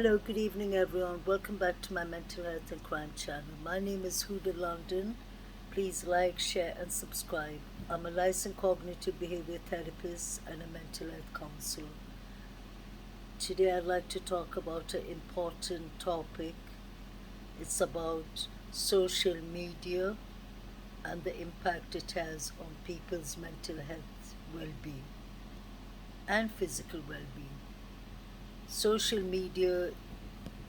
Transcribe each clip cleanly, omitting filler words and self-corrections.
Hello, good evening, everyone. Welcome back to my mental health and crime channel. My name is Huda London. Please like, share, and subscribe. I'm a licensed cognitive behavior therapist and a mental health counselor. Today, I'd like to talk about an important topic. It's about social media and the impact it has on people's mental health well being and physical well being. Social media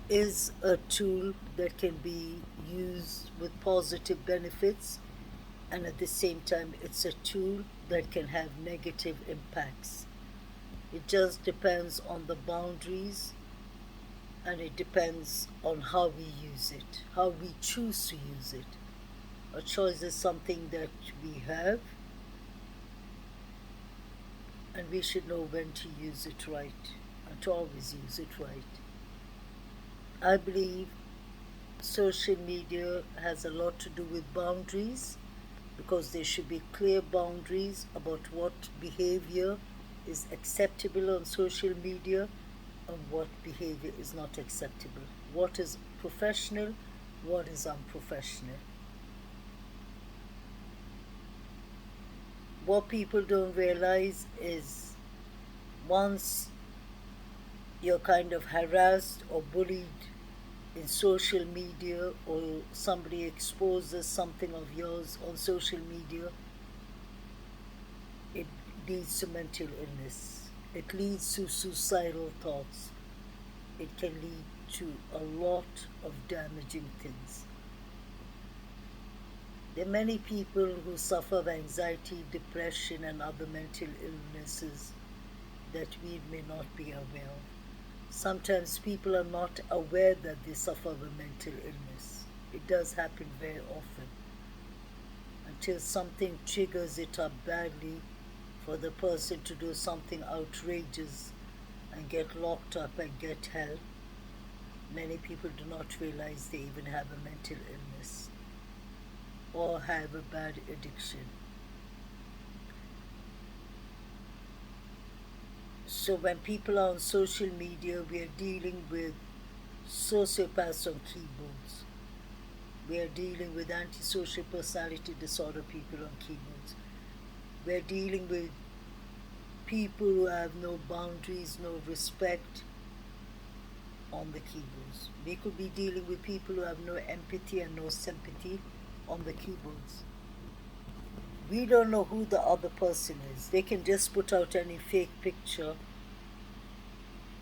is a tool that can be used with positive benefits, and at the same time, it's a tool that can have negative impacts. It just depends on the boundaries and it depends on how we use it, how we choose to use it. A choice is something that we have, and we should know when to use it right and to always use it right. I believe social media has a lot to do with boundaries because there should be clear boundaries about what behavior is acceptable on social media and what behavior is not acceptable. What is professional, what is unprofessional. What people don't realize is once you're kind of harassed or bullied in social media, or somebody exposes something of yours on social media, it leads to mental illness. It leads to suicidal thoughts. It can lead to a lot of damaging things. There are many people who suffer of anxiety, depression, and other mental illnesses that we may not be aware of. Sometimes people are not aware that they suffer of a mental illness. It does happen very often until something triggers it up badly for the person to do something outrageous and get locked up and get help. Many people do not realize they even have a mental illness or have a bad addiction. So when people are on social media, we are dealing with sociopaths on keyboards. We are dealing with antisocial personality disorder people on keyboards. We are dealing with people who have no boundaries, no respect on the keyboards. We could be dealing with people who have no empathy and no sympathy on the keyboards. We don't know who the other person is. They can just put out any fake picture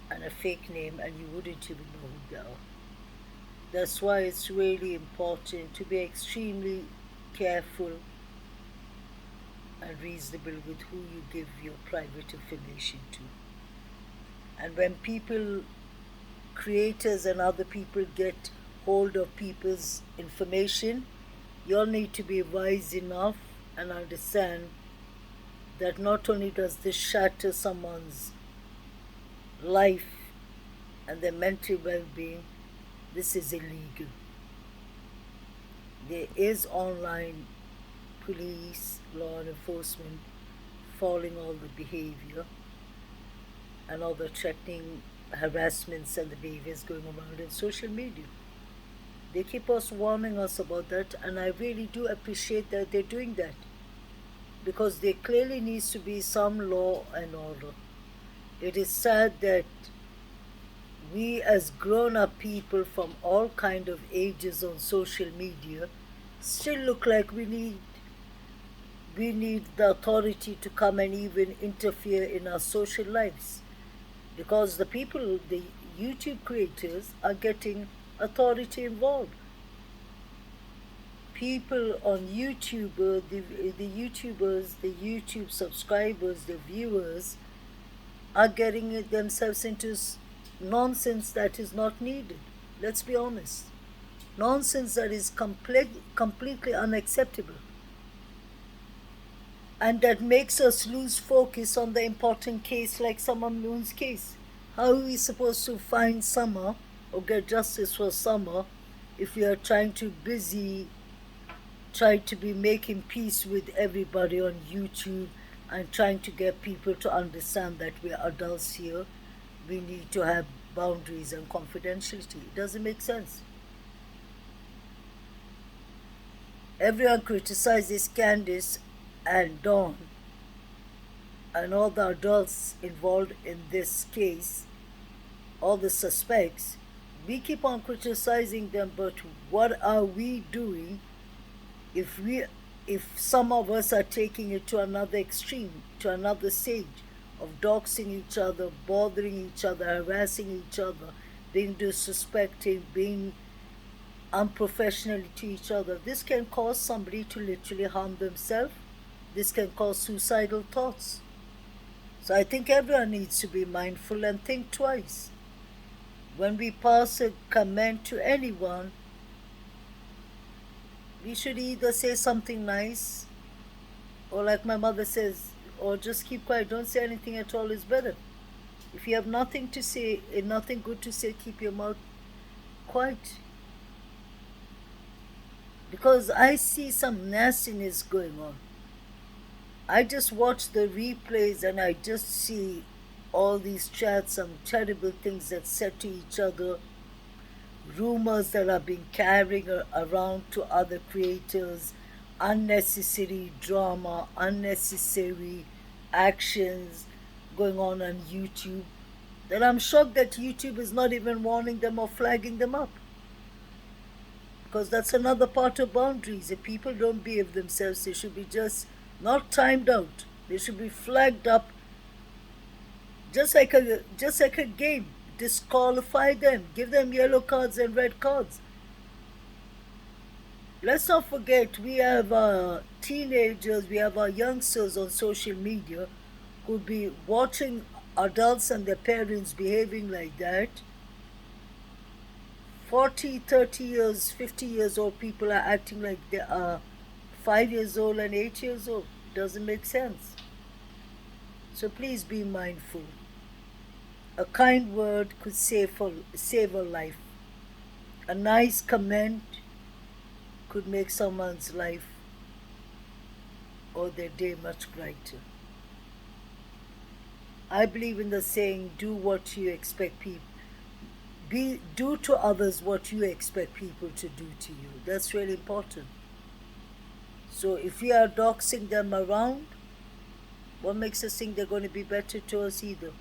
and a fake name and you wouldn't even know who they are. That's why it's really important to be extremely careful and reasonable with who you give your private information to. And when people, creators and other people get hold of people's information, you all need to be wise enough and understand that not only does this shatter someone's life and their mental well-being, this is illegal. There is online police, law enforcement following all the behavior and all the threatening harassments and the behaviors going around in social media. They keep us warning us about that, and I really do appreciate that they're doing that because there clearly needs to be some law and order. It is sad that we as grown-up people from all kind of ages on social media still look like we need the authority to come and even interfere in our social lives, because the people, the YouTube creators, are getting authority involved. People on YouTube, the YouTubers, the YouTube subscribers, the viewers, are getting themselves into nonsense that is not needed. Let's be honest. Nonsense that is completely unacceptable. And that makes us lose focus on the important case like Summer Moon's case. How are we supposed to find Summer or get justice for Summer if we are trying to be making peace with everybody on YouTube and trying to get people to understand that we are adults here? We need to have boundaries and confidentiality. It doesn't make sense. Everyone criticizes Candice and Dawn and all the adults involved in this case, all the suspects. We keep on criticizing them, but what are we doing if some of us are taking it to another extreme, to another stage of doxing each other, bothering each other, harassing each other, being disrespecting, being unprofessional to each other? This can cause somebody to literally harm themselves. This can cause suicidal thoughts. So I think everyone needs to be mindful and think twice. When we pass a comment to anyone, we should either say something nice, or like my mother says, or just keep quiet. Don't say anything at all is better. If you have nothing to say, nothing good to say, keep your mouth quiet. Because I see some nastiness going on. I just watch the replays and I just see all these chats, some terrible things that said to each other, rumors that are being carried around to other creators, unnecessary drama, unnecessary actions going on YouTube, that I'm shocked that YouTube is not even warning them or flagging them up. Because that's another part of boundaries. If people don't behave themselves, they should be just not timed out. They should be flagged up, just like a game. Disqualify them, give them yellow cards and red cards. Let's not forget, we have our teenagers, we have our youngsters on social media who'd be watching adults and their parents behaving like that. 40, 30 years, 50 years old people are acting like they are 5 years old and 8 years old. It doesn't make sense. So please be mindful. A kind word could save a life. A nice comment could make someone's life or their day much brighter. I believe in the saying, do what you expect people. Do to others what you expect people to do to you. That's really important. So if we are doxing them around, what makes us think they're going to be better to us either?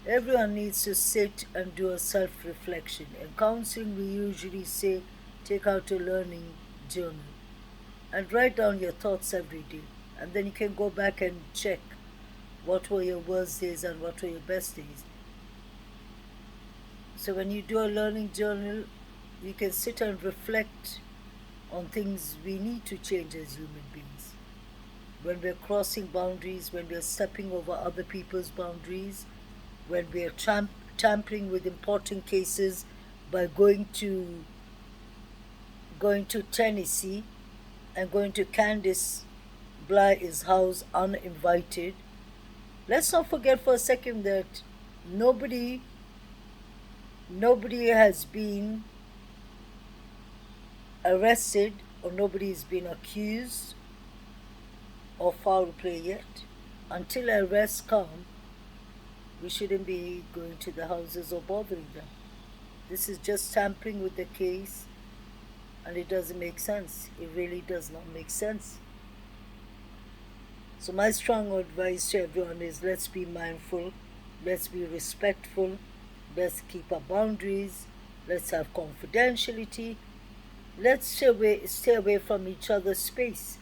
Everyone needs to sit and do a self-reflection. In counseling, we usually say, take out a learning journal and write down your thoughts every day. And then you can go back and check what were your worst days and what were your best days. So when you do a learning journal, you can sit and reflect on things we need to change as human beings. When we're crossing boundaries, when we're stepping over other people's boundaries, when we're tampering with important cases by going to Tennessee and going to Candice Bly's house uninvited. Let's not forget for a second that nobody has been arrested or nobody has been accused of foul play yet. Until arrests come, we shouldn't be going to the houses or bothering them. This is just tampering with the case, and it doesn't make sense. It really does not make sense. So my strong advice to everyone is, let's be mindful, let's be respectful, let's keep our boundaries, let's have confidentiality, let's stay away from each other's space.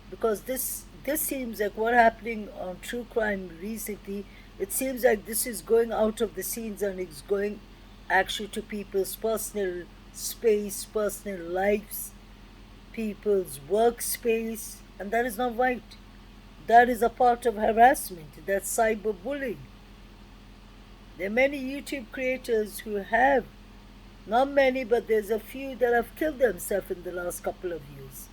Because this seems like what happening on true crime recently, it seems like this is going out of the scenes and it's going actually to people's personal space, personal lives, people's workspace, and that is not right. That is a part of harassment. That's cyberbullying. There are many YouTube creators who have, not many, but there's a few that have killed themselves in the last couple of years.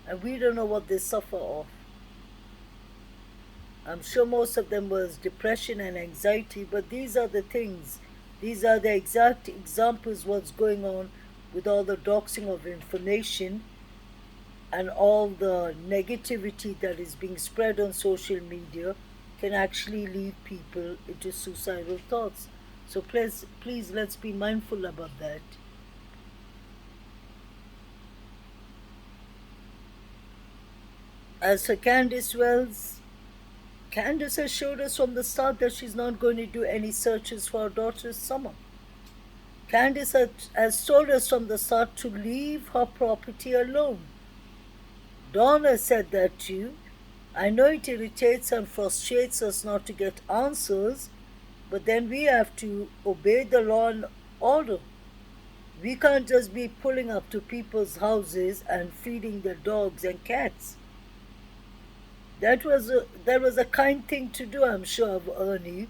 And we don't know what they suffer of. I'm sure most of them was depression and anxiety, but these are the things, these are the exact examples what's going on with all the doxing of information and all the negativity that is being spread on social media can actually lead people into suicidal thoughts. So please let's be mindful about that. As for Candice Wells, Candice has showed us from the start that she's not going to do any searches for her daughter's summer. Candice has told us from the start to leave her property alone. Donna said that too. I know it irritates and frustrates us not to get answers, but then we have to obey the law and order. We can't just be pulling up to people's houses and feeding their dogs and cats. That was a kind thing to do, I'm sure, of Ernie,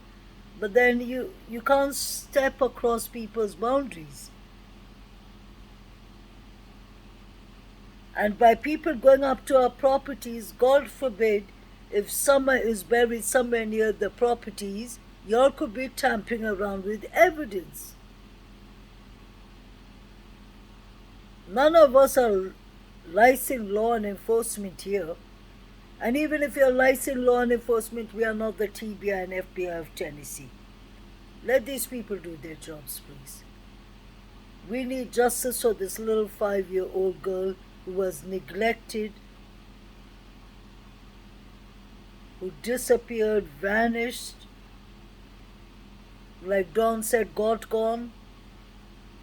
but then you can't step across people's boundaries. And by people going up to our properties, God forbid, if Summer is buried somewhere near the properties, y'all could be tampering around with evidence. None of us are licensed law enforcement here. And even if you're licensed law enforcement, we are not the TBI and FBI of Tennessee. Let these people do their jobs, please. We need justice for this little 5-year-old girl who was neglected, who disappeared, vanished, like Dawn said, got gone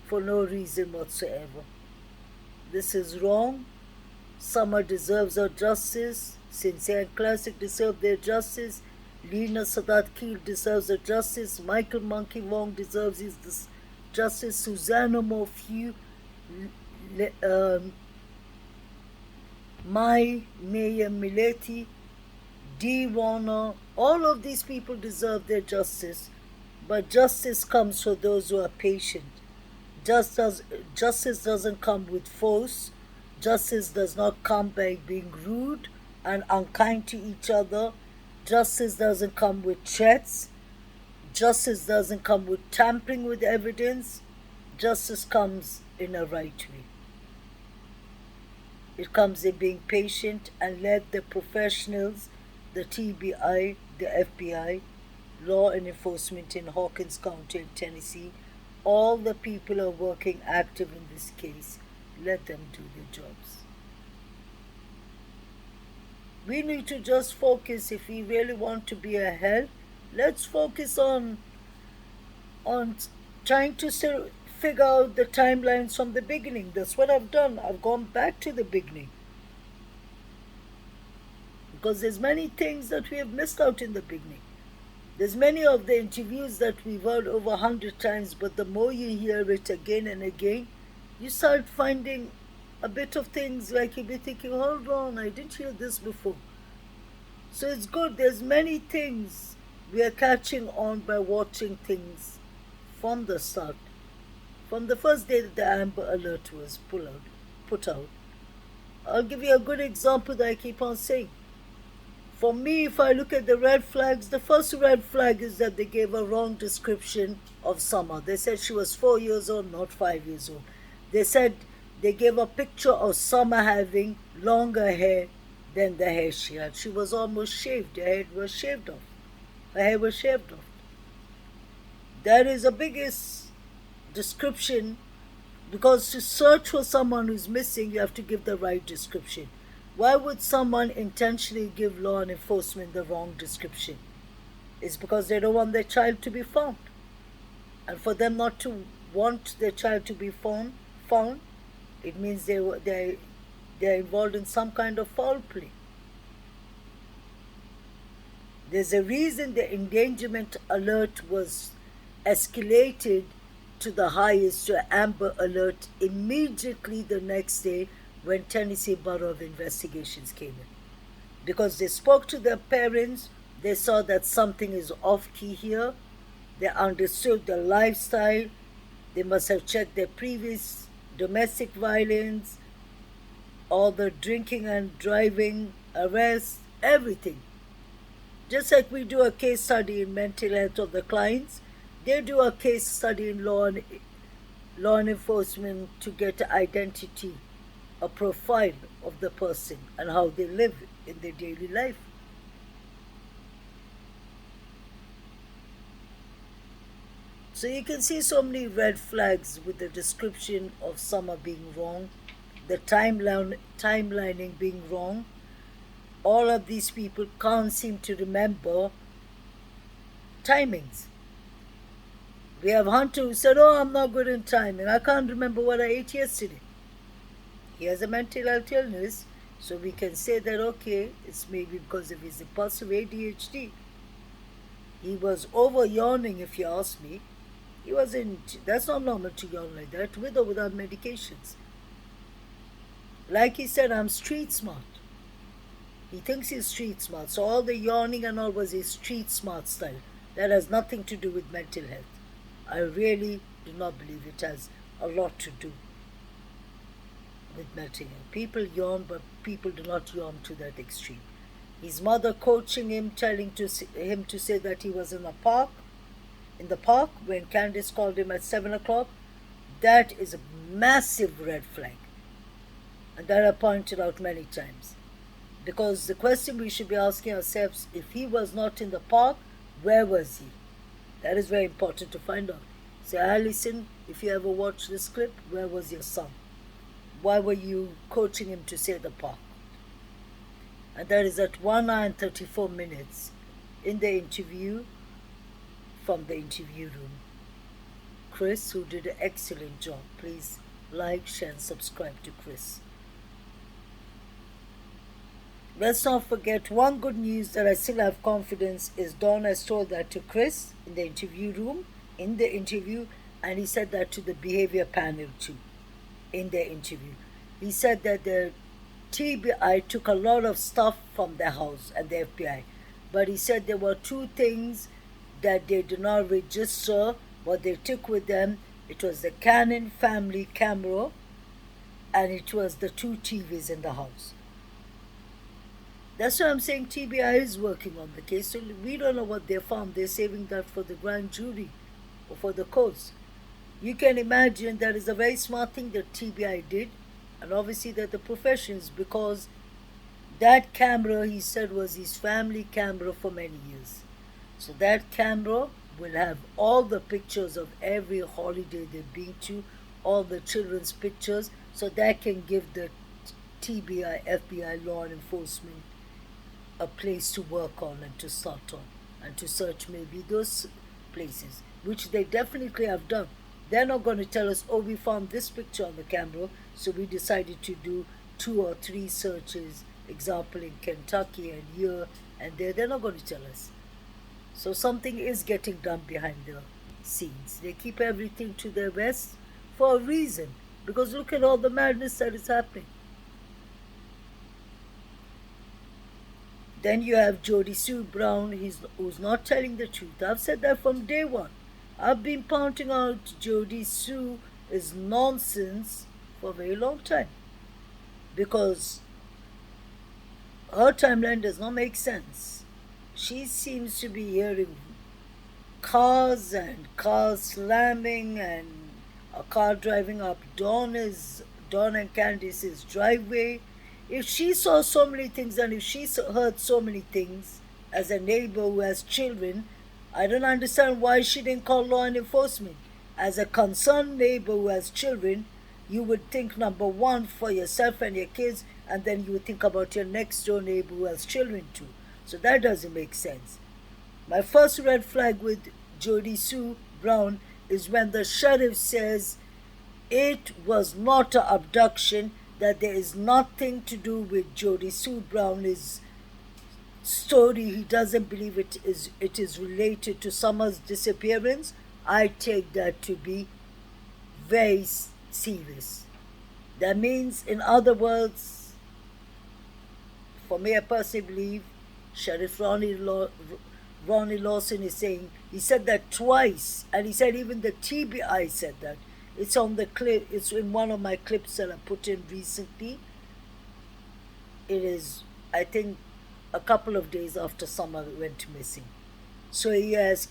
for no reason whatsoever. This is wrong. Summer deserves her justice. Sincere and Classic deserve their justice. Lena Sadat Keel deserves her justice. Michael Monkey Wong deserves his justice. Susanna Morphew, Mai Mayor Mileti, Dee Warner, all of these people deserve their justice. But justice comes for those who are patient. Justice doesn't come with force. Justice does not come by being rude and unkind to each other. Justice doesn't come with threats. Justice doesn't come with tampering with evidence. Justice comes in a right way. It comes in being patient and let the professionals, the TBI, the FBI, law and enforcement in Hawkins County in Tennessee, all the people who are working active in this case, let them do their jobs. We need to just focus. If we really want to be ahead, let's focus on trying to still figure out the timelines from the beginning. That's what I've done. I've gone back to the beginning. Because there's many things that we have missed out in the beginning. There's many of the interviews that we've heard over 100 times, but the more you hear it again and again, you start finding a bit of things like you'll be thinking, hold on, I didn't hear this before. So it's good. There's many things we are catching on by watching things from the start. From the first day that the Amber Alert was put out. I'll give you a good example that I keep on saying. For me, if I look at the red flags, the first red flag is that they gave a wrong description of Summer. They said she was 4 years old, not 5 years old. They said they gave a picture of Summer having longer hair than the hair she had. She was almost shaved. Her head was shaved off. Her hair was shaved off. That is the biggest description, because to search for someone who's missing, you have to give the right description. Why would someone intentionally give law enforcement the wrong description? It's because they don't want their child to be found. And for them not to want their child to be found, it means they're involved in some kind of foul play. There's a reason the endangerment alert was escalated to the highest, to Amber Alert, immediately the next day when Tennessee Bureau of Investigations came in. Because they spoke to their parents, they saw that something is off-key here, they understood the lifestyle, they must have checked their previous domestic violence, all the drinking and driving, arrests, everything. Just like we do a case study in mental health of the clients, they do a case study in law enforcement to get identity a profile of the person and how they live in their daily life. So you can see so many red flags with the description of summer being wrong, the timelining being wrong. All of these people can't seem to remember timings. We have Hunter who said, "Oh, I'm not good in timing. I can't remember what I ate yesterday." He has a mental health illness, so we can say that, okay, it's maybe because of his impulsive ADHD. He was over yawning, if you ask me. He wasn't, that's not normal to yawn like that, with or without medications. Like he said, I'm street smart. He thinks he's street smart, so all the yawning and all was his street smart style. That has nothing to do with mental health. I really do not believe it has a lot to do with mental health. People yawn, but people do not yawn to that extreme. His mother coaching him, telling him to say that he was in the park when Candice called him at 7 o'clock. That is a massive red flag. And that I pointed out many times. Because the question we should be asking ourselves, if he was not in the park, where was he? That is very important to find out. Say, Alison, if you ever watch this clip, where was your son? Why were you coaching him to say the park? And that is at 1 hour and 34 minutes in the interview from the interview room. Chris, who did an excellent job. Please like, share, and subscribe to Chris. Let's not forget one good news that I still have confidence is Don has told that to Chris in the interview room, in the interview, and he said that to the behavior panel too, in their interview. He said that the TBI took a lot of stuff from the house and the FBI, but he said there were two things that they did not register, what they took with them. It was the Canon family camera, and it was the two TVs in the house. That's why I'm saying TBI is working on the case. So we don't know what they found. They're saving that for the grand jury or for the courts. You can imagine that is a very smart thing that TBI did, and obviously that the professions, because that camera, he said, was his family camera for many years. So that camera will have all the pictures of every holiday they've been to, all the children's pictures, so that can give the TBI, FBI, law enforcement a place to work on and to start on and to search maybe those places, which they definitely have done. They're not going to tell us, oh, we found this picture on the camera, so we decided to do 2 or 3 searches, example in Kentucky and here and there. They're not going to tell us. So something is getting done behind the scenes. They keep everything to their vest for a reason, because look at all the madness that is happening. Then you have Jody Sue Brown, who's not telling the truth. I've said that from day one. I've been pointing out Jody Sue is nonsense for a very long time, because her timeline does not make sense. She seems to be hearing cars and cars slamming and a car driving up Dawn and Candice's driveway. If she saw so many things and if she heard so many things as a neighbor who has children, I don't understand why she didn't call law enforcement. As a concerned neighbor who has children, you would think number one for yourself and your kids, and then you would think about your next door neighbor who has children too. So that doesn't make sense. My first red flag with Jody Sue Brown is when the sheriff says it was not an abduction, that there is nothing to do with Jody Sue Brown's story. He doesn't believe it is related to Summer's disappearance. I take that to be very serious. That means, in other words, for me, I personally believe Sheriff Ronnie Lawson is saying, he said that twice, and he said even the TBI said that. It's on the clip, it's in one of my clips that I put in recently. It is, I think, a couple of days after Summer went missing. So he has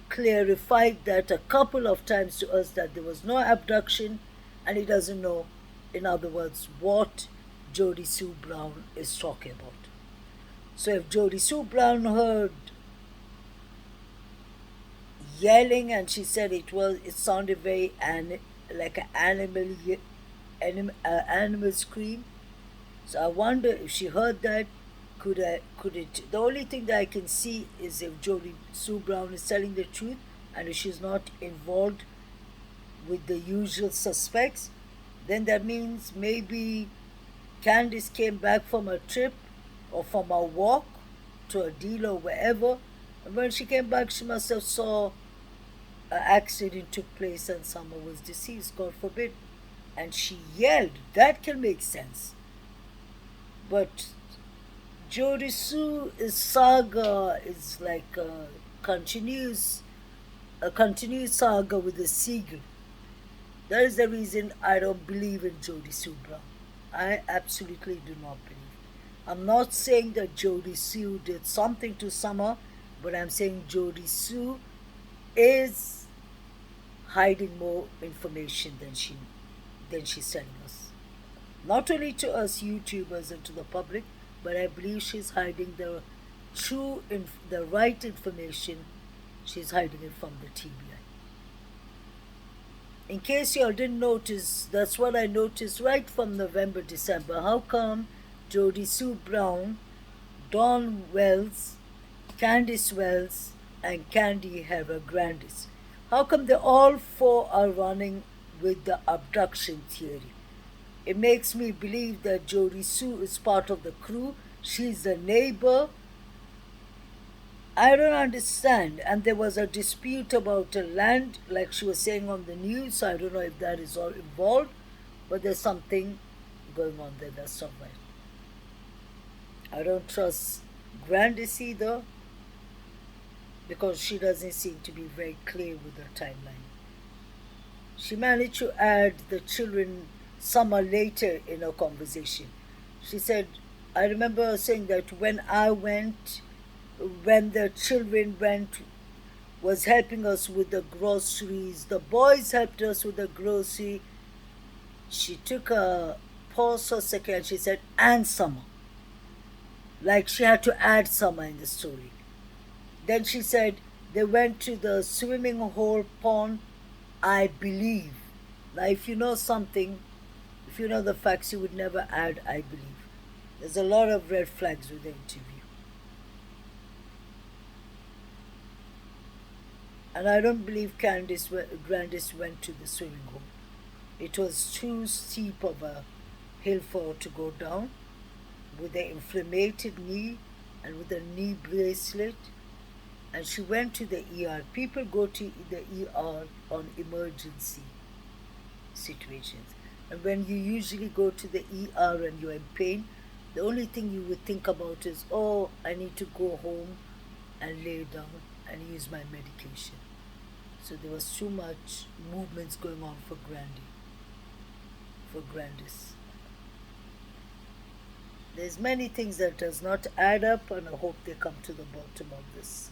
clarified that a couple of times to us that there was no abduction, and he doesn't know in other words, what Jody Sue Brown is talking about. So if Jody Sue Brown heard yelling and she said it sounded very like an animal scream. So I wonder if she heard that, could it? The only thing that I can see is if Jody Sue Brown is telling the truth and if she's not involved with the usual suspects, then that means maybe Candice came back from a trip or from a walk to a deal or wherever, and when she came back she must have saw an accident took place and someone was deceased, God forbid, and she yelled. That can make sense. But Jody Sue's saga is like a continuous saga with a seagull. That is the reason I don't believe in Jody Sue Brown. I absolutely do not believe. I'm not saying that Jody Sue did something to Summer, but I'm saying Jody Sue is hiding more information than she's telling us. Not only to us YouTubers and to the public, but I believe she's hiding the right information. She's hiding it from the TBI. In case y'all didn't notice, that's what I noticed right from November, December. How come Jody Sue Brown, Dawn Wells, Candice Wells, and Candy Hera Grandis, how come they all four are running with the abduction theory? It makes me believe that Jody Sue is part of the crew. She's the neighbor. I don't understand. And there was a dispute about the land, like she was saying on the news. So I don't know if that is all involved, but there's something going on there that's not right. I don't trust Grandis either, because she doesn't seem to be very clear with her timeline. She managed to add the children Summer later in her conversation. She said, I remember her saying that when the children was helping us with the groceries, the boys helped us with the grocery. She took a pause for a second and she said, and Summer. Like she had to add Summer in the story. Then she said, they went to the swimming hole pond, I believe. Now if you know something, if you know the facts, you would never add I believe. There's a lot of red flags with the interview. And I don't believe Grandis went to the swimming hole. It was too steep of a hill for her to go down with an inflamed knee and with a knee bracelet. And she went to the ER. People go to the ER on emergency situations. And when you usually go to the ER and you're in pain, the only thing you would think about is, oh, I need to go home and lay down and use my medication. So there was too much movements going on for Grandis. There's many things that does not add up, and I hope they come to the bottom of this.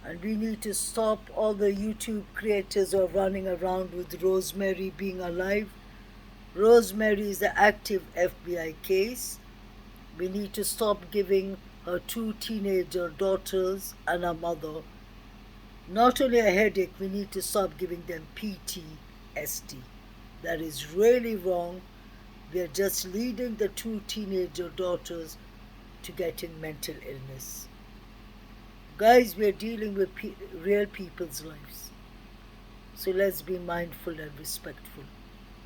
And we need to stop all the YouTube creators who are running around with Rosemary being alive. Rosemary is an active FBI case. We need to stop giving her 2 teenager daughters and her mother not only a headache, we need to stop giving them PTSD. That is really wrong. We are just leading the 2 teenager daughters to getting mental illness. Guys, we are dealing with real people's lives. So let's be mindful and respectful.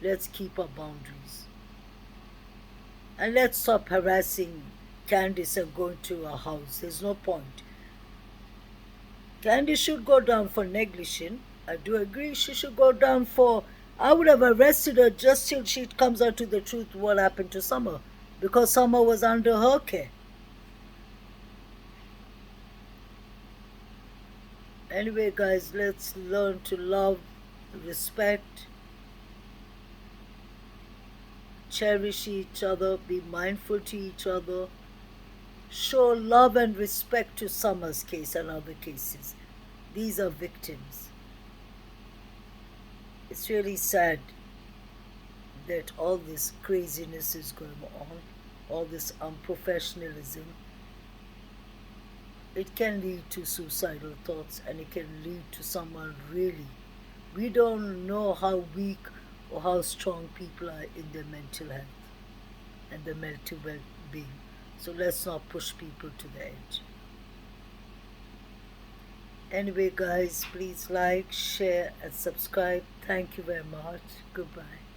Let's keep our boundaries. And let's stop harassing Candice and going to her house. There's no point. Candice should go down for negligence. I do agree she should go down for... I would have arrested her just till she comes out to the truth what happened to Summer. Because Summer was under her care. Anyway, guys, let's learn to love, respect, cherish each other, be mindful to each other, show love and respect to Summer's case and other cases. These are victims. It's really sad that all this craziness is going on, all this unprofessionalism, it can lead to suicidal thoughts, and it can lead to someone really. We don't know how weak or how strong people are in their mental health and their mental well being. So let's not push people to the edge. Anyway, guys, please like, share, and subscribe. Thank you very much. Goodbye.